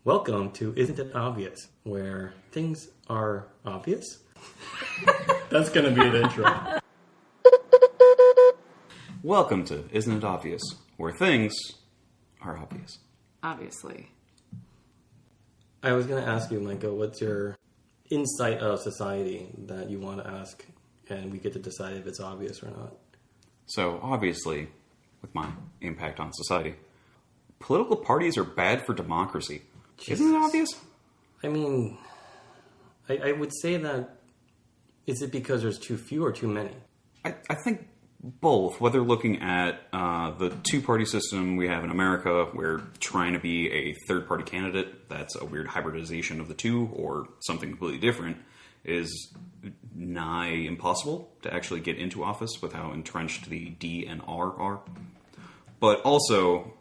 Welcome to Isn't It Obvious, where things are obvious. That's going to be the intro. Welcome to Isn't It Obvious, where things are obvious. Obviously. I was going to ask you, Micah, what's your insight of society that you want to ask, and we get to decide if it's obvious or not? So, obviously, with my impact on society, political parties are bad for democracy. Jesus. Isn't it obvious? I mean, I would say that, is it because there's too few or too many? I think both. Whether looking at the two-party system we have in America, where trying to be a third-party candidate, that's a weird hybridization of the two, or something completely different, is nigh impossible to actually get into office with how entrenched the D and R are. But also,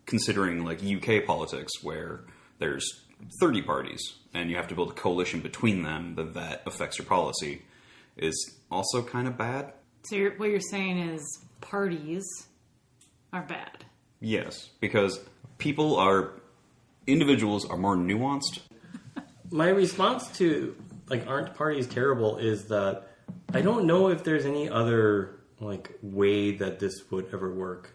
considering like UK politics, where there's 30 parties, and you have to build a coalition between them that affects your policy, is also kind of bad. So what you're saying is parties are bad. Yes, because individuals are more nuanced. My response to, aren't parties terrible is that I don't know if there's any other, way that this would ever work.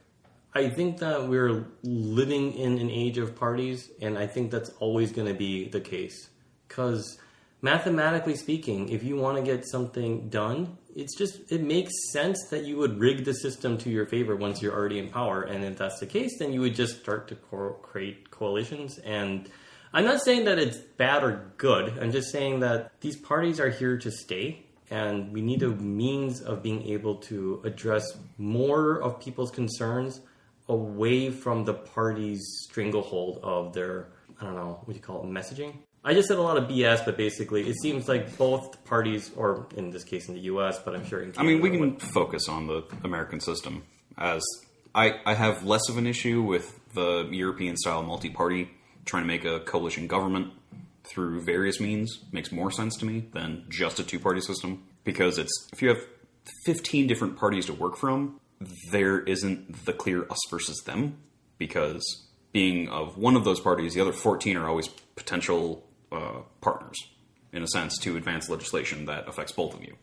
I think that we're living in an age of parties, and I think that's always going to be the case. Because mathematically speaking, if you want to get something done, it makes sense that you would rig the system to your favor once you're already in power. And if that's the case, then you would just start to create coalitions. And I'm not saying that it's bad or good. I'm just saying that these parties are here to stay. And we need a means of being able to address more of people's concerns away from the party's stranglehold of their, messaging. I just said a lot of BS, but basically it seems like both parties, or in this case in the U.S., but I'm sure in Canada... we can focus on the American system, as I have less of an issue with the European-style multi-party trying to make a coalition government through various means. Makes more sense to me than just a two-party system, because if you have 15 different parties to work from, there isn't the clear us versus them, because being of one of those parties, the other 14 are always potential partners, in a sense, to advance legislation that affects both of you.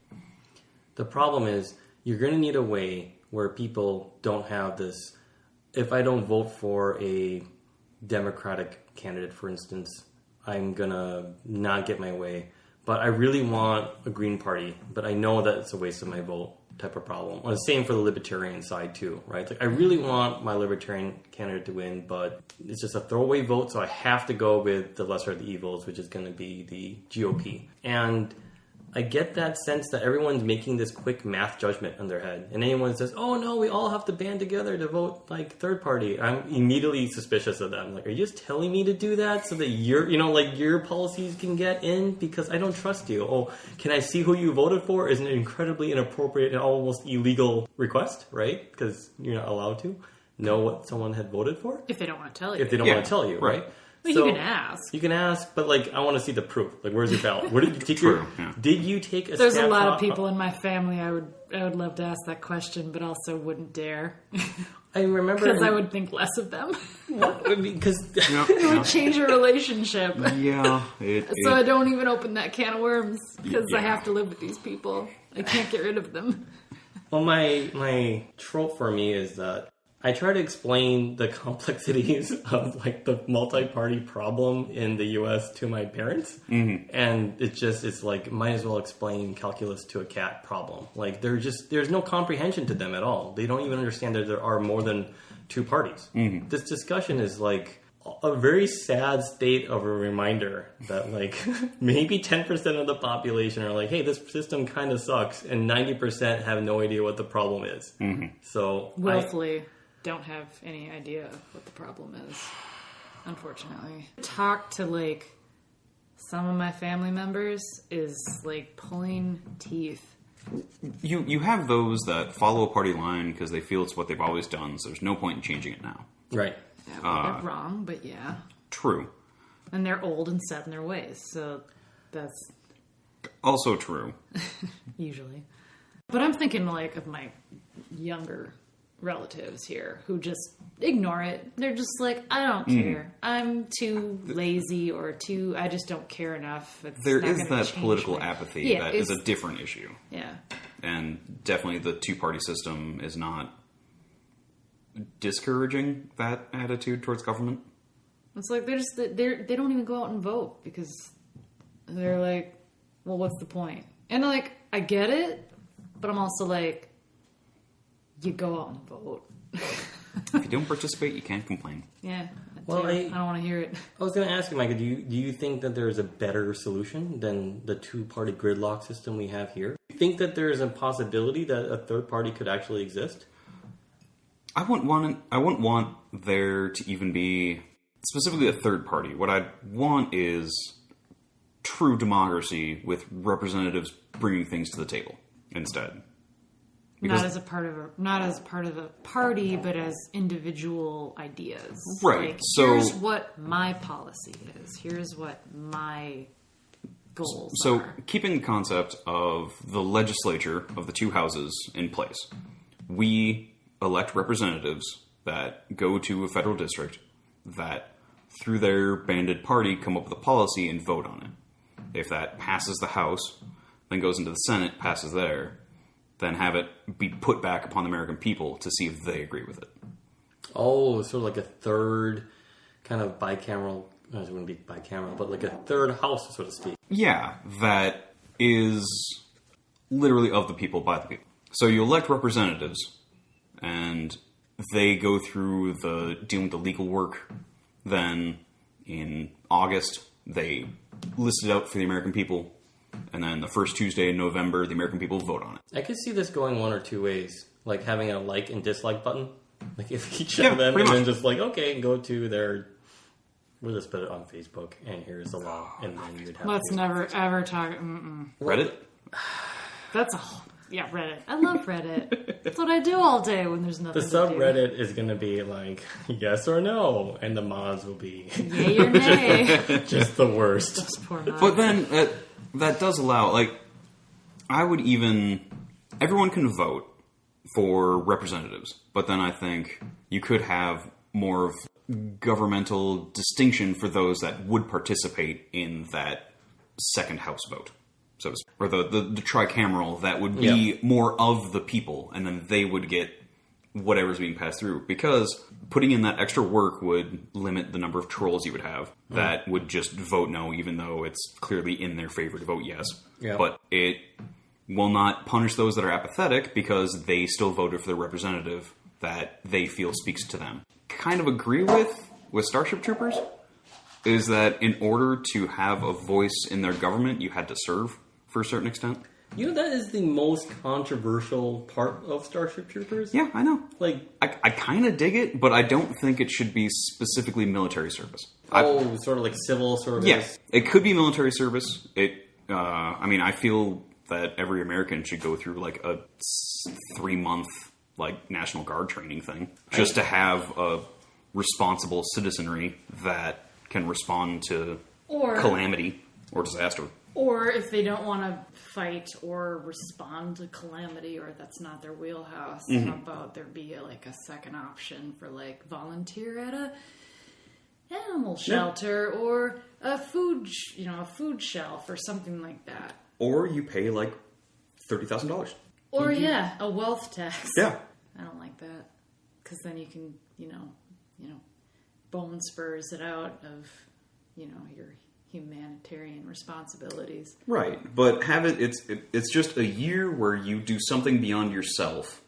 The problem is, you're going to need a way where people don't have this, if I don't vote for a Democratic candidate, for instance, I'm going to not get my way, but I really want a Green Party, but I know that it's a waste of my vote type of problem. Well, the same for the Libertarian side too, right? I really want my Libertarian candidate to win, but it's just a throwaway vote, so I have to go with the lesser of the evils, which is going to be the GOP. And I get that sense that everyone's making this quick math judgment in their head. And anyone says, oh no, we all have to band together to vote third party. I'm immediately suspicious of them. Are you just telling me to do that so that your policies can get in? Because I don't trust you. Oh, can I see who you voted for? Is an incredibly inappropriate and almost illegal request, right? Because you're not allowed to know what someone had voted for. If they don't want to tell you. If they don't want to tell you, right? Well, so, you can ask. You can ask, but I want to see the proof. Where's your ballot? Where did you take Did you take a? There's a lot of people in my family I would love to ask that question, but also wouldn't dare. I remember because I would think less of them. Because it would change your relationship. Yeah. So I don't even open that can of worms because I have to live with these people. I can't get rid of them. Well, my trope for me is that I try to explain the complexities of the multi-party problem in the U.S. to my parents, and it's might as well explain calculus to a cat problem. There's no comprehension to them at all. They don't even understand that there are more than two parties. Mm-hmm. This discussion is a very sad state of a reminder that maybe 10% of the population are hey, this system kind of sucks, and 90% have no idea what the problem is. Mm-hmm. So willfully don't have any idea what the problem is, unfortunately. Talk to some of my family members is pulling teeth. You have those that follow a party line because they feel it's what they've always done, so there's no point in changing it now. Right. They're wrong, but yeah. True. And they're old and set in their ways, so that's also true. Usually. But I'm thinking of my younger relatives here who just ignore it. They're just like, I don't care. I'm too lazy or I just don't care enough. There is that political apathy that is a different issue. Yeah. And definitely the two-party system is not discouraging that attitude towards government. It's like they don't even go out and vote because they're like, well, what's the point? And like, I get it, but I'm also like, you go out and vote. If you don't participate, you can't complain. Yeah. Well, I don't want to hear it. I was going to ask you, Micah, do you think that there's a better solution than the two-party gridlock system we have here? Do you think that there is a possibility that a third party could actually exist? I wouldn't want there to even be specifically a third party. What I'd want is true democracy with representatives bringing things to the table instead. Because, not as part of a party, but as individual ideas. Right. Like, so here's what my policy is. Here's what my goals are. So keeping the concept of the legislature of the two houses in place, we elect representatives that go to a federal district that, through their banded party, come up with a policy and vote on it. If that passes the House, then goes into the Senate, passes there, then have it be put back upon the American people to see if they agree with it. Oh, sort of like a third kind of bicameral, it wouldn't be bicameral, but like a third house, so to speak. Yeah, that is literally of the people, by the people. So you elect representatives, and they go through dealing with the legal work. Then in August, they list it out for the American people. And then the first Tuesday in November, the American people vote on it. I could see this going one or two ways. Like having a like and dislike button. Like if each of them, and then just like, okay, go to their... We'll just put it on Facebook, and here's the law. And then you'd have... Let's never, ever talk... Reddit? That's a... Yeah, Reddit. I love Reddit. That's what I do all day when there's nothing The to do. subreddit is going to be like, yes or no. And the mods will be... Yay or nay. just the worst. Those poor mods. But then... that does allow, like, everyone can vote for representatives, but then I think you could have more of governmental distinction for those that would participate in that second House vote. So, or the tricameral that would be more of the people, and then they would get whatever's being passed through, because putting in that extra work would limit the number of trolls you would have that would just vote no, even though it's clearly in their favor to vote yes. Yeah. But it will not punish those that are apathetic because they still voted for the representative that they feel speaks to them. Kind of agree with Starship Troopers is that in order to have a voice in their government, you had to serve for a certain extent. You know, that is the most controversial part of Starship Troopers. Yeah, I know. Like, I kind of dig it, but I don't think it should be specifically military service. Sort of like civil service. Yes, it could be military service. I feel that every American should go through like a 3-month like National Guard training thing, just to have a responsible citizenry that can respond to calamity or disaster. Or if they don't want to fight or respond to calamity, or that's not their wheelhouse, how about there be a second option for like volunteer at a animal shelter or a food shelf or something like that. Or you pay like $30,000. Or a wealth tax. Yeah, I don't like that, because then you can bone spurs it out of your humanitarian responsibilities. right. But it's just a year where you do something beyond yourself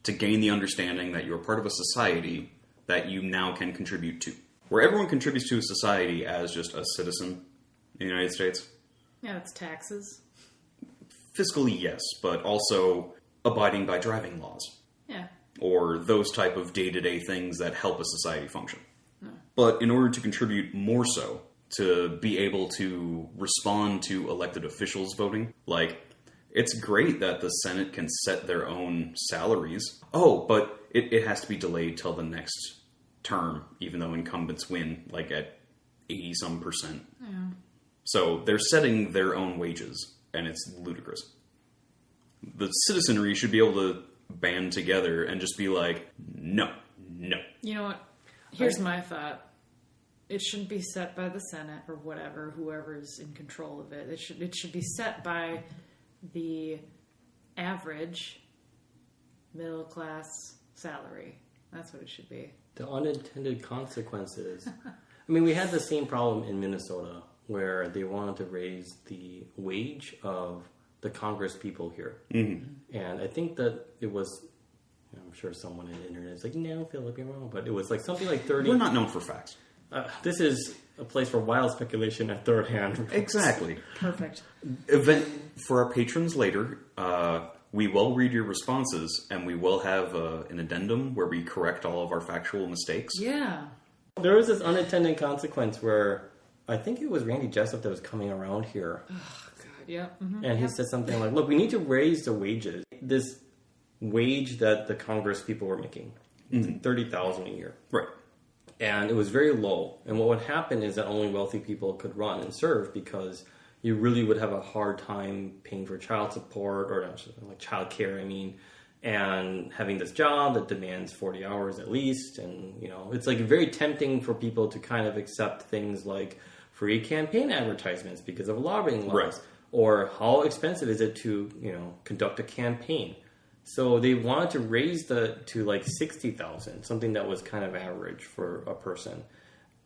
to gain the understanding that you're part of a society that you now can contribute to. Where everyone contributes to a society as just a citizen in the United States. Yeah, it's taxes. Fiscally, yes, but also abiding by driving laws. Yeah. Or those type of day-to-day things that help a society function. But in order to contribute more so, to be able to respond to elected officials voting, it's great that the Senate can set their own salaries. Oh, but it has to be delayed till the next term, even though incumbents win, at 80-some%. Yeah. So they're setting their own wages, and it's ludicrous. The citizenry should be able to band together and just be like, no. You know what? Here's my thought. It shouldn't be set by the Senate or whatever, whoever's in control of it. It should be set by the average middle class salary. That's what it should be. The unintended consequences. I mean, we had the same problem in Minnesota where they wanted to raise the wage of the Congress people here. Mm-hmm. And I think that it was, I'm sure someone on the internet is like, no, Phillip, you're wrong. But it was like something like 30. We're not known for facts. This is a place for wild speculation at third hand. Exactly. Perfect. For our patrons later, we will read your responses, and we will have an addendum where we correct all of our factual mistakes. Yeah. There was this unintended consequence where I think it was Randy Jessup that was coming around here. Oh, God, yeah. Mm-hmm. And he said something like, look, we need to raise the wages. This wage that the Congress people were making, $30,000 a year. Right. And it was very low. And what would happen is that only wealthy people could run and serve because you really would have a hard time paying for child support or like child care, and having this job that demands 40 hours at least. And, it's like very tempting for people to kind of accept things like free campaign advertisements because of lobbying laws. Right. Or how expensive is it to, conduct a campaign. So they wanted to raise to like $60,000, something that was kind of average for a person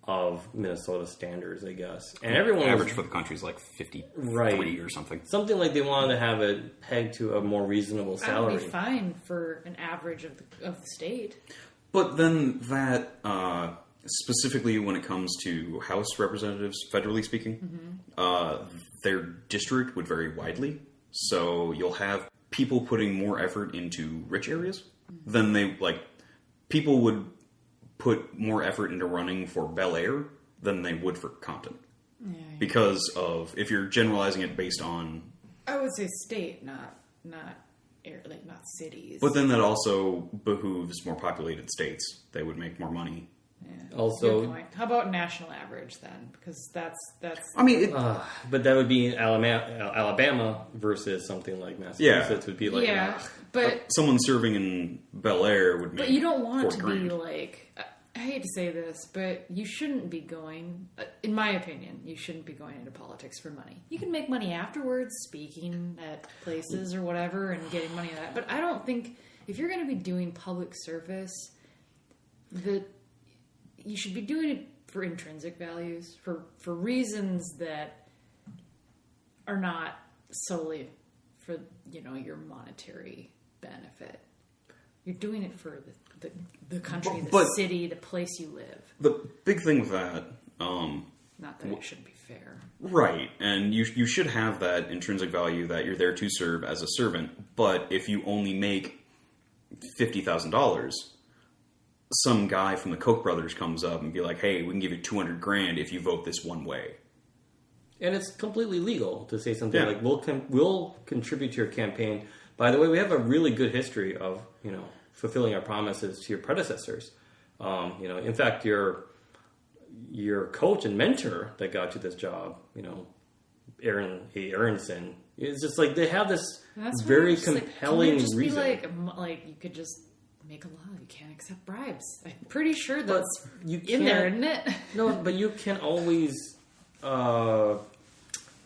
of Minnesota standards, I guess. And everyone average for the country is like 53 or something. Something like they wanted to have it pegged to a more reasonable salary. That would be fine for an average of the state. But then that, specifically when it comes to House representatives, federally speaking, their district would vary widely. So you'll have people putting more effort into rich areas than people would put more effort into running for Bel Air than they would for Compton. Yeah. Because of, if you're generalizing it based on... I would say state, not cities. But then that also behooves more populated states. They would make more money. Yeah. Also, good point. How about national average then? Because that's. I mean, but that would be Alabama versus something like Massachusetts. Would be like, but someone serving in Bel Air would make. But you don't want it to $40,000. be like. I hate to say this, but you shouldn't be going. In my opinion, you shouldn't be going into politics for money. You can make money afterwards, speaking at places or whatever, and getting money out of that. But I don't think if you're going to be doing public service, that you should be doing it for intrinsic values, for reasons that are not solely for, your monetary benefit. You're doing it for the country, the city, the place you live. The big thing with that... not that it shouldn't be fair. Right, and you should have that intrinsic value that you're there to serve as a servant, but if you only make $50,000... some guy from the Koch brothers comes up and be like, hey, we can give you $200,000 if you vote this one way. And it's completely legal to say something like, we'll contribute to your campaign. By the way, we have a really good history of, fulfilling our promises to your predecessors. In fact, your coach and mentor that got you this job, Aaron A. Aronson, it's just like they have this very compelling reason. Be like you could just make a law. You can't accept bribes. I'm pretty sure that's in there, isn't it? No, but you can always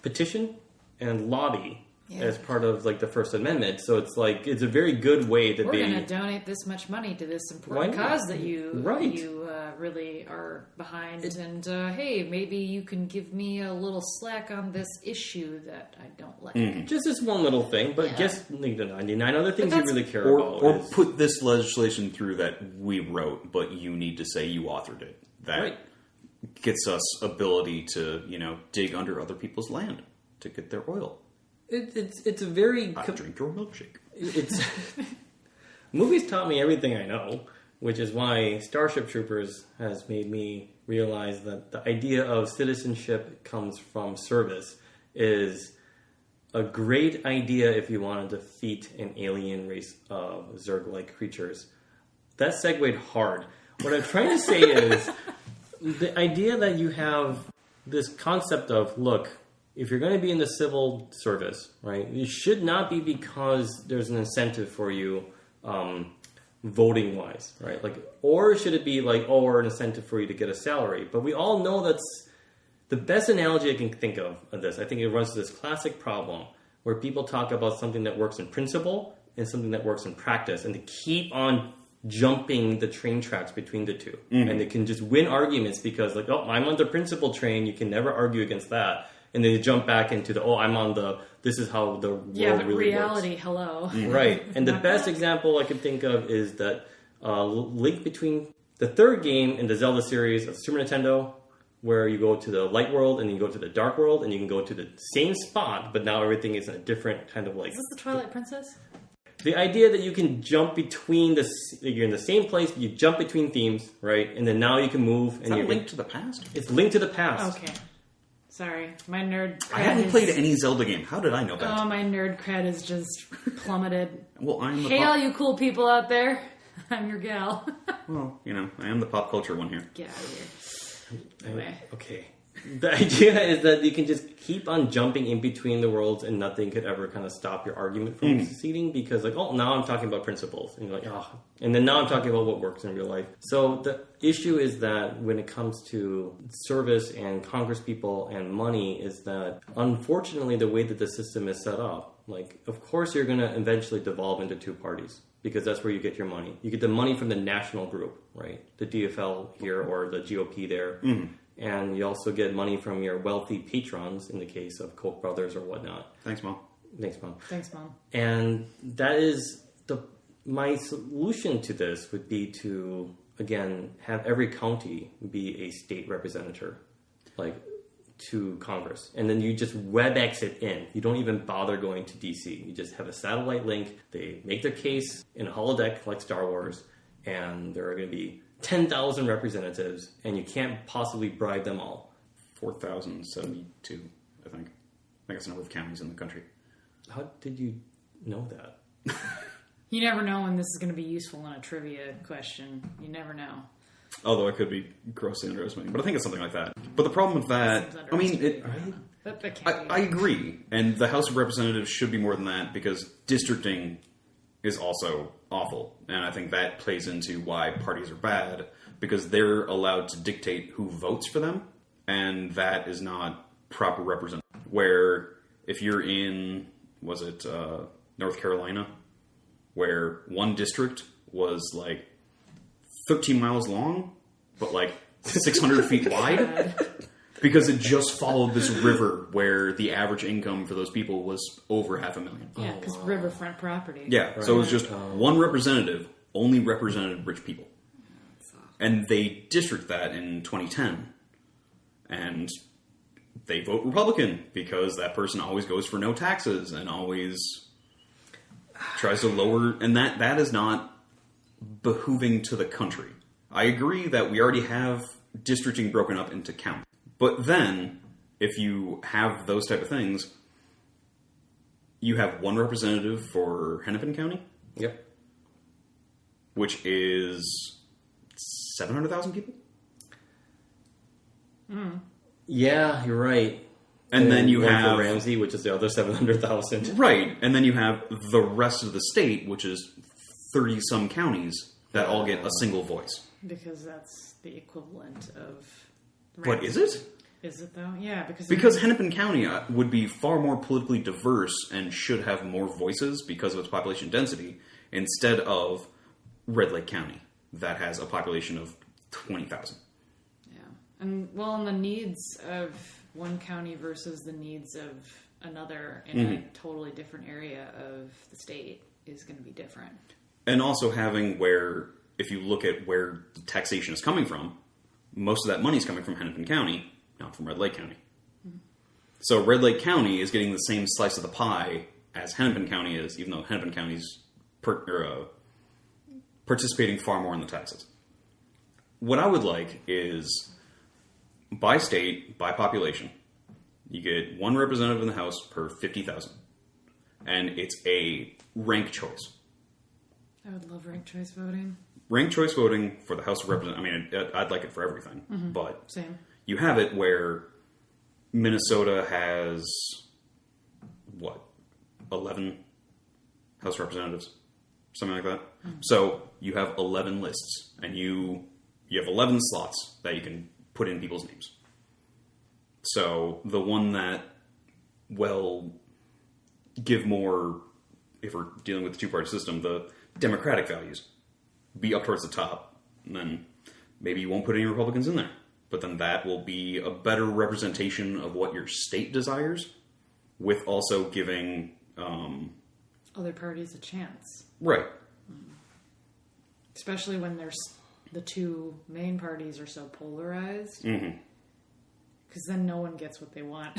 petition and lobby as part of the First Amendment. So it's it's a very good way that we're going to donate this much money to this important cause that you really are behind. And hey, maybe you can give me a little slack on this issue that I don't like. Just this one little thing, but guess the 99 other things you really care about. Or put this legislation through that we wrote, but you need to say you authored it. That gets us ability to, dig under other people's land to get their oil. It's a very... drink your milkshake. It's movies taught me everything I know, which is why Starship Troopers has made me realize that the idea of citizenship comes from service is a great idea if you want to defeat an alien race of Zerg-like creatures. That segued hard. What I'm trying to say is the idea that you have this concept of, look, if you're going to be in the civil service, right, it should not be because there's an incentive for you voting wise, right? Like, or should it be like, oh, or an incentive for you to get a salary? But we all know that's the best analogy I can think of this. I think it runs to this classic problem where people talk about something that works in principle and something that works in practice, and they keep on jumping the train tracks between the two. And they can just win arguments because like, oh, I'm on the principle train, you can never argue against that. And then they jump back into the, oh, I'm on the, this is how the world really reality, works. hello. Right. And the best example I can think of is that link between the third game in the Zelda series of Super Nintendo, where you go to the light world and you go to the dark world and you can go to the same spot, but now everything is in a different kind of like... Is this the Twilight Princess? The idea that you can jump between you're in the same place, but you jump between themes, right? And then now you can move. And Is that you're Link to the Past? It's Link to the Past. Okay. Sorry. My nerd cred I haven't played any Zelda game. How did I know that? Oh, my nerd cred is just plummeted. Well, I'm the Hey, all you cool people out there. I'm your gal. Well, I am the pop culture one here. Get out of here. Anyway. Okay. The idea is that you can just keep on jumping in between the worlds and nothing could ever kind of stop your argument from succeeding because like, oh, now I'm talking about principles. And you're like, oh. And then now I'm talking about what works in real life. So the issue is that when it comes to service and Congress people and money is that unfortunately the way that the system is set up, like, of course you're going to eventually devolve into two parties because that's where you get your money. You get the money from the national group, right? The DFL here or the GOP there. And you also get money from your wealthy patrons in the case of Koch brothers or whatnot. Thanks, Mom. Thanks, Mom. Thanks, Mom. And that is my solution to this would be to, again, have every county be a state representative, like to Congress. And then you just WebEx it in. You don't even bother going to DC. You just have a satellite link. They make their case in a holodeck like Star Wars. And there are going to be 10,000 representatives, and you can't possibly bribe them all. 4,072, I think. I think that's the number of counties in the country. How did you know that? You never know when this is going to be useful in a trivia question. You never know. Although I could be grossly underestimating, but I think it's something like that. But the problem with that, I mean, I agree, and the House of Representatives should be more than that because districting is also awful, and I think that plays into why parties are bad because they're allowed to dictate who votes for them, and that is not proper representation. Where if you're in, North Carolina, where one district was like 13 miles long, but like 600 feet wide, because it just followed this river where the average income for those people was over $500,000. Yeah, because riverfront property. Yeah, right. So it was just one representative only represented rich people. And they district that in 2010. And they vote Republican because that person always goes for no taxes and always tries to lower... And that is not behooving to the country. I agree that we already have districting broken up into counties. But then, if you have those type of things, you have one representative for Hennepin County. Yep. Which is 700,000 people? Yeah, you're right. And then you one have... for Ramsey, which is the other 700,000. Right. And then you have the rest of the state, which is 30-some counties that all get a single voice. Because that's the equivalent of... What, is it? Is it, though? Yeah, because Hennepin County would be far more politically diverse and should have more voices because of its population density instead of Red Lake County that has a population of 20,000. Yeah. And, and the needs of one county versus the needs of another in a totally different area of the state is going to be different. And also having where, if you look at where the taxation is coming from, most of that money is coming from Hennepin County, not from Red Lake County. So Red Lake County is getting the same slice of the pie as Hennepin County is, even though Hennepin County's participating far more in the taxes. What I would like is, by state, by population, you get one representative in the House per 50,000. And it's a rank choice. I would love ranked choice voting. Ranked choice voting for the House of Representatives. I mean, I'd like it for everything. But Same. You have it where Minnesota has, 11 House of Representatives? something like that. So you have 11 lists, and you have 11 slots that you can put in people's names. So the one that will give more, if we're dealing with the two-party system, the Democratic values, be up towards the top, and then maybe you won't put any Republicans in there. But then that will be a better representation of what your state desires, with also giving other parties a chance. Right. Especially when there's the two main parties are so polarized. Mm-hmm. Because then no one gets what they want.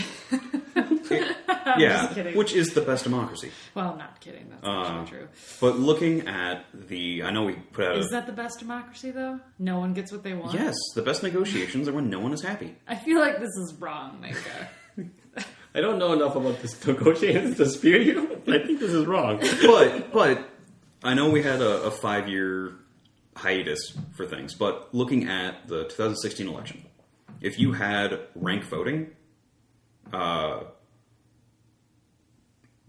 Yeah, just kidding. which is the best democracy. Well, I'm not kidding. That's actually true. But looking at I know we put out Is that the best democracy, though? No one gets what they want? Yes, the best negotiations are when no one is happy. I feel like this is wrong, Micah. I don't know enough about this negotiations to spear you. I think this is wrong. But I know we had a 5-year hiatus for things, but looking at the 2016 election, if you had rank voting,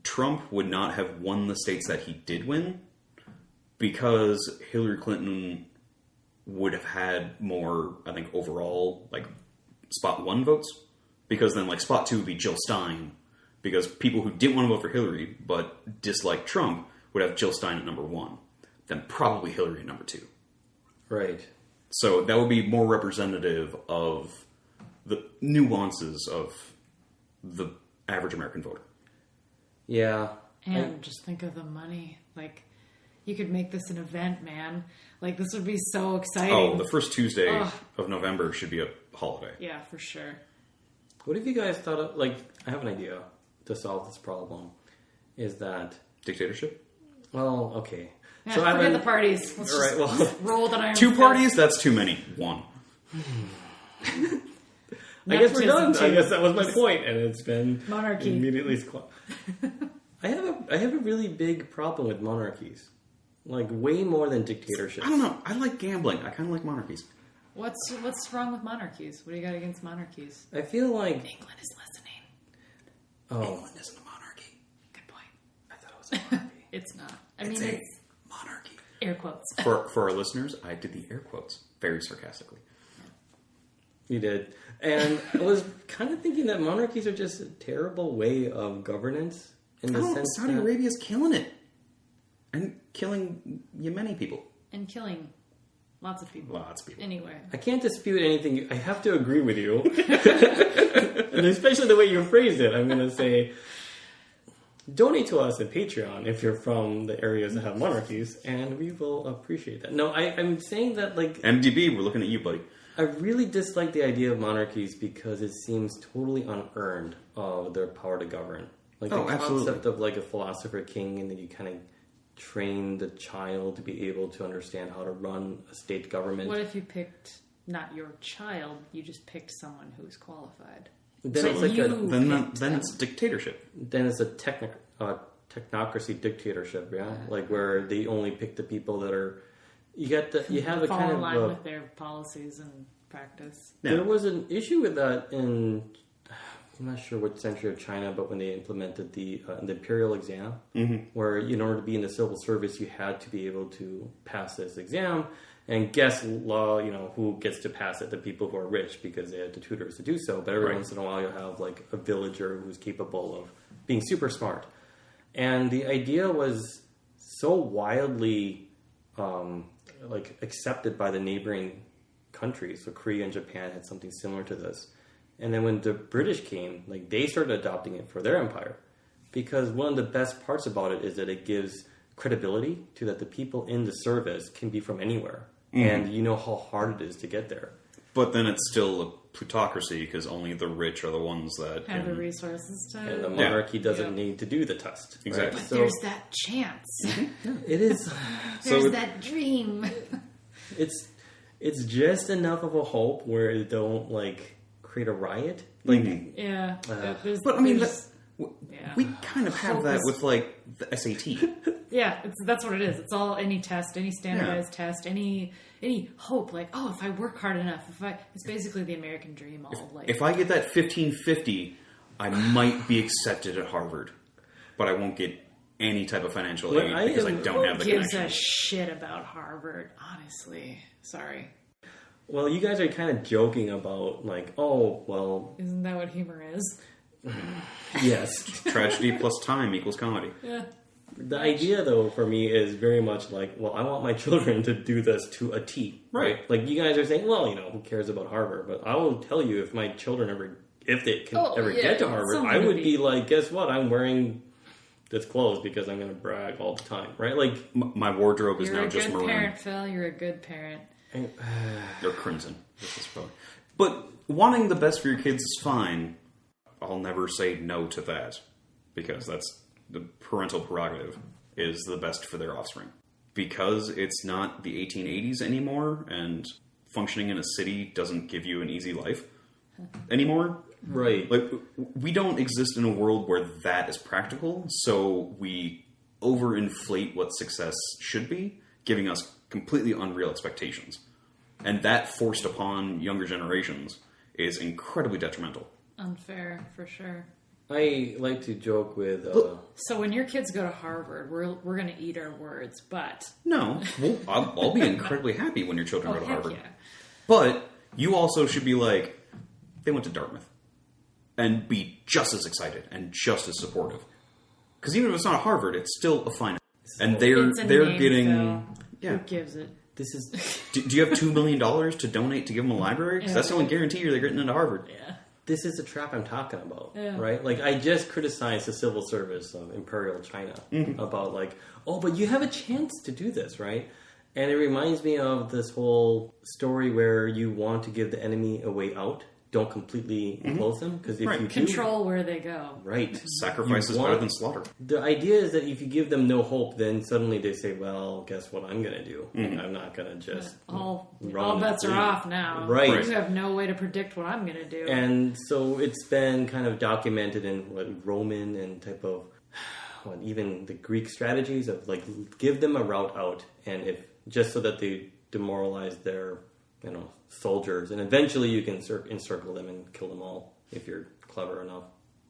Trump would not have won the states that he did win because Hillary Clinton would have had more, I think, overall, like, spot 1 votes. Because then, like, spot 2 would be Jill Stein. Because people who didn't want to vote for Hillary but disliked Trump would have Jill Stein at number 1. Then probably Hillary at number 2. Right. So that would be more representative of the nuances of the average American voter. Yeah. And just think of the money. Like, you could make this an event, man. Like, this would be so exciting. Oh, the first Tuesday of November should be a holiday. Yeah, for sure. What have you guys thought of? Like, I have an idea to solve this problem. Is that... Dictatorship? Well, okay. Yeah, so forget the parties. Let's all right, just roll the iron 2 fist. parties? That's too many. 1. I guess we're done. Nepotism, I guess that was my point, and it's been Monarchy. immediately I have a really big problem with monarchies, like way more than dictatorships. I don't know. I like gambling. I kind of like monarchies. What's wrong with monarchies? What do you got against monarchies? I feel like England is listening. England isn't a monarchy. Good point. I thought it was a monarchy. It's not. It's a monarchy. Air quotes. For our listeners, I did the air quotes very sarcastically. you did, and I was kind of thinking that monarchies are just a terrible way of governance in the sense Saudi that Arabia's killing it and killing Yemeni people. And killing lots of people. Lots of people. Anyway. I can't dispute anything. I have to agree with you, and especially the way you phrased it. I'm going to say, donate to us at Patreon if you're from the areas that have monarchies, and we will appreciate that. No, I'm saying that, like... MDB, we're looking at you, buddy. I really dislike the idea of monarchies because it seems totally unearned of their power to govern. Like the concept absolutely. of like a philosopher king, and then you kind of train the child to be able to understand how to run a state government. What if you picked not your child, you just picked someone who's qualified? Then But it's like Then it's dictatorship. then it's a technocracy dictatorship, yeah, like where they only pick the people that are. You have a fall kind in of line with their policies and practice. Yeah. There was an issue with that in, I'm not sure what century of China, but when they implemented the imperial exam, where in order to be in the civil service, you had to be able to pass this exam. And guess who gets to pass it? The people who are rich because they had the tutors to do so. But every once in a while, you'll have like a villager who's capable of being super smart. And the idea was so wildly accepted by the neighboring countries. So Korea and Japan had something similar to this. And then when the British came, they started adopting it for their empire. Because one of the best parts about it is that it gives credibility to that the people in the service can be from anywhere. And you know how hard it is to get there. But then it's still a plutocracy because only the rich are the ones that Have the resources to... And the monarchy doesn't need to do the test. Exactly. Right? But there's that chance. It is. There's that dream. It's just enough of a hope where it don't create a riot. Yeah. But I mean, yeah. we kind of have that with the SAT. Yeah, that's what it is. It's all any test, any standardized test, any hope. If I work hard enough, it's basically the American dream. If I get that 1550, I might be accepted at Harvard, but I won't get any type of financial But aid because I don't have the Gives a connections. shit about Harvard, honestly. Sorry. Well, you guys are kind of joking about, like, oh, well, Isn't that what humor is? yes. Tragedy plus time equals comedy. Yeah. The idea, though, for me is very much like, well, I want my children to do this to a T. Right. Like, you guys are saying, well, who cares about Harvard? But I will tell you, if my children if they can ever get to Harvard, I would be like, guess what? I'm wearing this clothes because I'm going to brag all the time, right? Like, My wardrobe is now just You're a good maroon. parent, Phil. You're a good parent. Or crimson. This is probably. But wanting the best for your kids is fine. I'll never say no to that because that's the parental prerogative is the best for their offspring. Because it's not the 1880s anymore and functioning in a city doesn't give you an easy life anymore. right. Like, we don't exist in a world where that is practical, so we overinflate what success should be, giving us completely unreal expectations. And that forced upon younger generations is incredibly detrimental. Unfair, for sure. I like to joke with... So when your kids go to Harvard, we're going to eat our words, but... No, well, I'll be incredibly happy when your children go to heck Harvard. yeah. But you also should be like, they went to Dartmouth. And be just as excited and just as supportive. Because even if it's not Harvard, it's still a fine. And It's a they're name, getting... Phil. Yeah. Who gives it? this is... Do you have $2 million to donate to give them a library? Because that's the only guarantee they're getting into Harvard. Yeah. This is the trap I'm talking about, Yeah. right? Like, I just criticized the civil service of Imperial China about, like, oh, but you have a chance to do this, right? And it reminds me of this whole story where you want to give the enemy a way out. Don't completely close them, because if you do... Control where they go. Right. Sacrifice is better than slaughter. The idea is that if you give them no hope, then suddenly they say, well, guess what I'm going to do? I'm not going to just... All run bets are free. off now. Right. You have no way to predict what I'm going to do. And so it's been kind of documented in Roman and type of, even the Greek strategies of, like, give them a route out, and if just so that they demoralize their, soldiers, and eventually you can encircle them and kill them all if you're clever enough.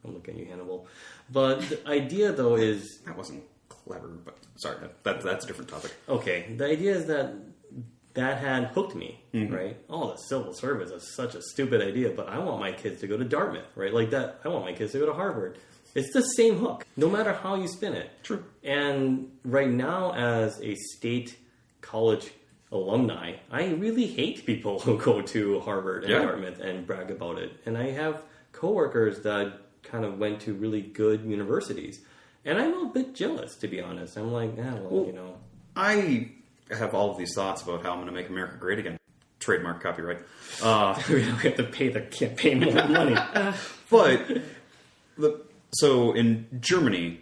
I'm looking at you, Hannibal. But the idea, though, is... That wasn't clever, but sorry, that's a different topic. Okay, the idea is that had hooked me, right? Oh, the civil service is such a stupid idea, but I want my kids to go to Dartmouth, right? Like that, I want my kids to go to Harvard. It's the same hook, no matter how you spin it. True. And right now, as a state college alumni, I really hate people who go to Harvard and Dartmouth and brag about it. And I have coworkers that kind of went to really good universities. And I'm a bit jealous, to be honest. I'm like, I have all of these thoughts about how I'm going to make America great again. Trademark, copyright. We have to pay the campaign more money. But, so in Germany,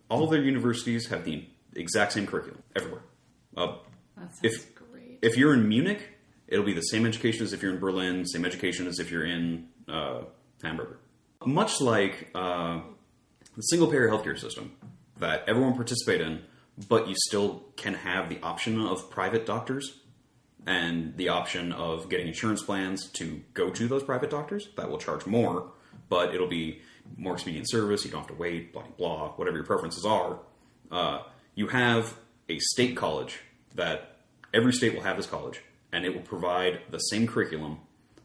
all of their universities have the exact same curriculum everywhere. That sounds great. If you're in Munich, it'll be the same education as if you're in Berlin, same education as if you're in Hamburg. Much like the single-payer healthcare system that everyone participate in, but you still can have the option of private doctors and the option of getting insurance plans to go to those private doctors that will charge more, but it'll be more expedient service. You don't have to wait, blah, blah, whatever your preferences are. You have a state college that every state will have this college, and it will provide the same curriculum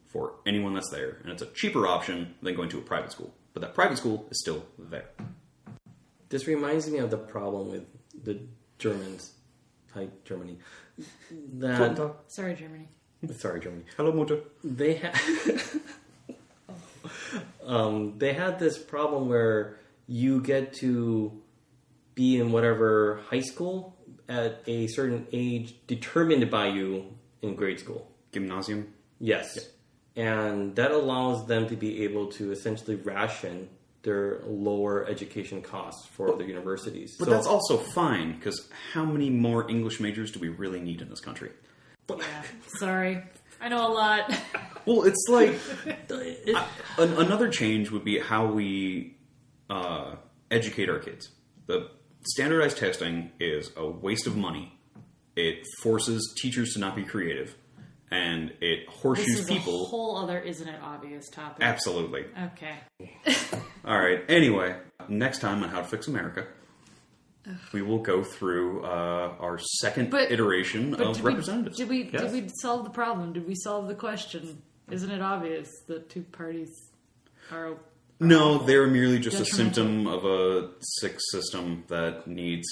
for anyone that's there. And it's a cheaper option than going to a private school. But that private school is still there. This reminds me of the problem with the Germans. Hi, Germany. Sorry, Germany. Sorry, Germany. Hello, Mutter. They had this problem where you get to be in whatever high school at a certain age determined by you in grade school. Gymnasium? Yes. Yeah. And that allows them to be able to essentially ration their lower education costs for the universities. But that's also fine, because how many more English majors do we really need in this country? Yeah, sorry. I know a lot. Well, it's like... another change would be how we educate our kids. The standardized testing is a waste of money. It forces teachers to not be creative. And it horseshoes this is people. A whole other isn't it obvious topic. Absolutely. Okay. All right. Anyway, next time on How to Fix America. we will go through our second iteration of representatives. Did we solve the problem? Did we solve the question? Isn't it obvious that two parties are... No, they're merely just a symptom of a sick system that needs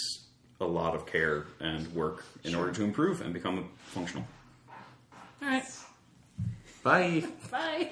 a lot of care and work in order to improve and become functional. All right. Bye. Bye.